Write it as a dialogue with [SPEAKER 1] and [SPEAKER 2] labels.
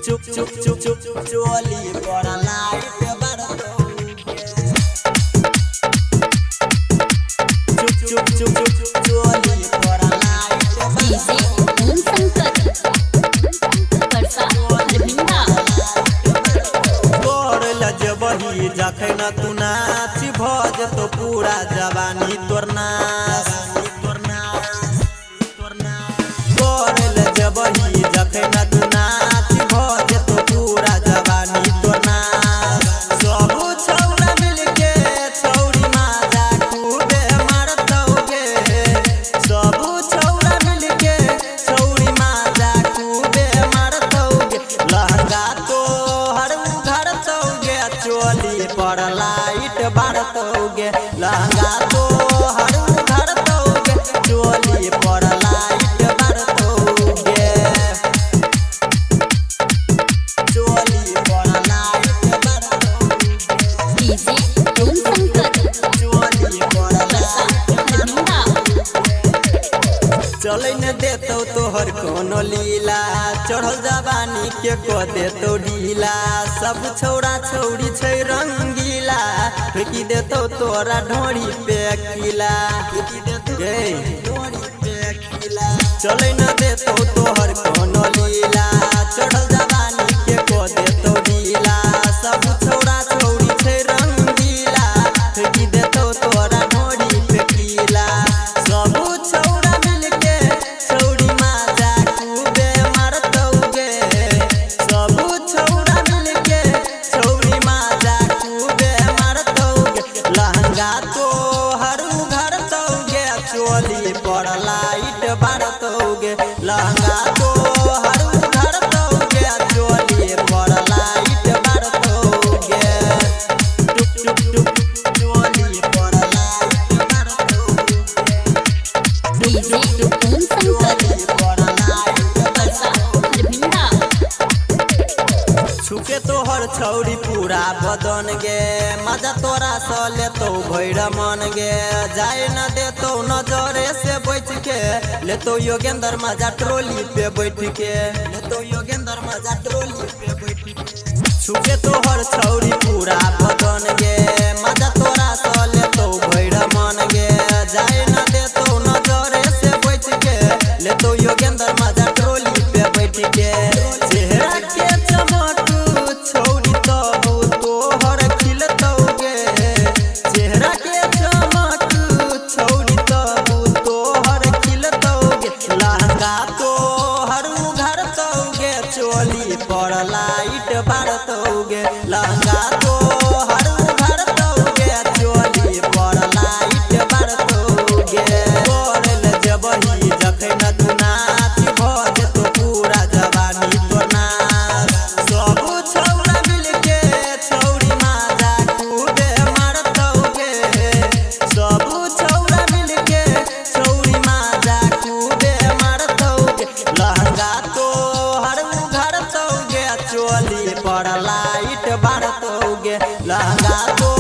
[SPEAKER 1] चुप चुप चुप चुप चोली पर लाइट बरतोगे चुप चुप चुप चुप चोली पर लाइट
[SPEAKER 2] डीजे ओम शंकर परसा हरबिंदा
[SPEAKER 1] तोर लजबही जखन तू नाच भज तो पूरा जवानी तोर नाच तोर लजबही जखन तू नाच भज तो पूरा जवानी तोर नाच सब छौरा मिलके छौरी माजा खूबे मारतौगे सब छौरा मिलके छौरी माजा खूबे मारतौगे लहंगा तो हर उघारतौगे चोली पर लाइट बारतौगे लहंगा तो हर उघारतौगे चोली पर लाइट बारतौगे चोली पर लाइट बारतौगे
[SPEAKER 2] डीजे ओम शंकर
[SPEAKER 1] चोली पर
[SPEAKER 2] परसा हरबिंदा
[SPEAKER 1] चलै न देतौ तोहर कोनो लीला चढ़ल जवानी के को देतौ ढीला सब छौरा छौरी छै रंगीला फेंकी देतौ तोरा ढोरी पे किला चलै न देतौ तोहर कोनो लीला चढ़ल जवानी के को देतौ ढीला सब छौरा छौरी छै रंगीला फेंकी देतौ तोरा ढोरी पे किला सब छौरा मिलके छौरी माजा खूबे मारतौगे सब छौरा मिलके छौरी माजा खूबे मारतौगे लहंगा तो हर उघारतौगे चोली पर लाइट बारतौगे लहंगा तो हर उघारतौगे चोली पर लाइट बारतौगे टुक टुक टुक चोली पर लाइट बारतौगे
[SPEAKER 2] डीजे ओम शंकर परसा हरबिंदा
[SPEAKER 1] छुके तोहर छौरी पूरा बदन गे मजा तोरा स लेतौ भैर मन गे जाए न देतौ नजरे से बैठ के लेतौ योगेंद्र मजा ट्रोली पे बैठ के छुके तोहर छौरी पूरा बदन गे मजा तोरा स लेतौ भैर मन गे जाए न देतौ नजरे से बैठ के लेतौ योगेंद्र मजा ट्रोली पे बैठ के चेहरा के चमक छौरी तबु तोहर खिलतौगे चेहरा के चमक छौरी तबु तोहर खिलतौगे लहंगा तोहर उघारतौगे चोली पर लाइट बारतौगे लहंगा तोहर उघारतौगे चोली पर लाइट बारतौगे तोरल जबही जखन तू नाच भज तो पूरा जवानी तोर नाच सब छौरा मिलके छौरी माजा खूबे मारतौगे सब छौरा मिलके छौरी माजा खूबे मारतौगे लहंगा तो हर उघारतौगे चोली पर लाइट बारतौगे लहंगा तो